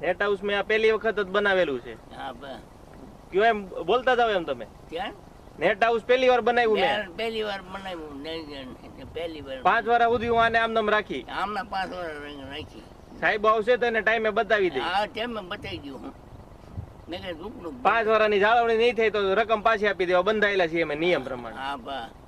Net house મેં આ પહેલી વખત જ બનાવેલું છે. હા બસ કયો એમ બોલતા જાવ એમ તમે. ત્યાં નેટ હાઉસ પહેલી વાર બનાવ્યું મેં. પહેલી વાર બનાવ્યું પહેલી વાર 5 વર્ષ સુધી હું આને આમ નામ રાખી. આમના 5 વર્ષ રાખી. સાહેબ આવશે તો એને ટાઈમે બતાવી દે. હા ટાઈમે બતાવી દઉં હું. મેં કઈ ઝૂકડું 5 વર્ષની જાળવણી નહીં થઈ તો રકમ પાછી આપી દેવા બંધાયેલા છીએ અમે નિયમ પ્રમાણે. હા બસ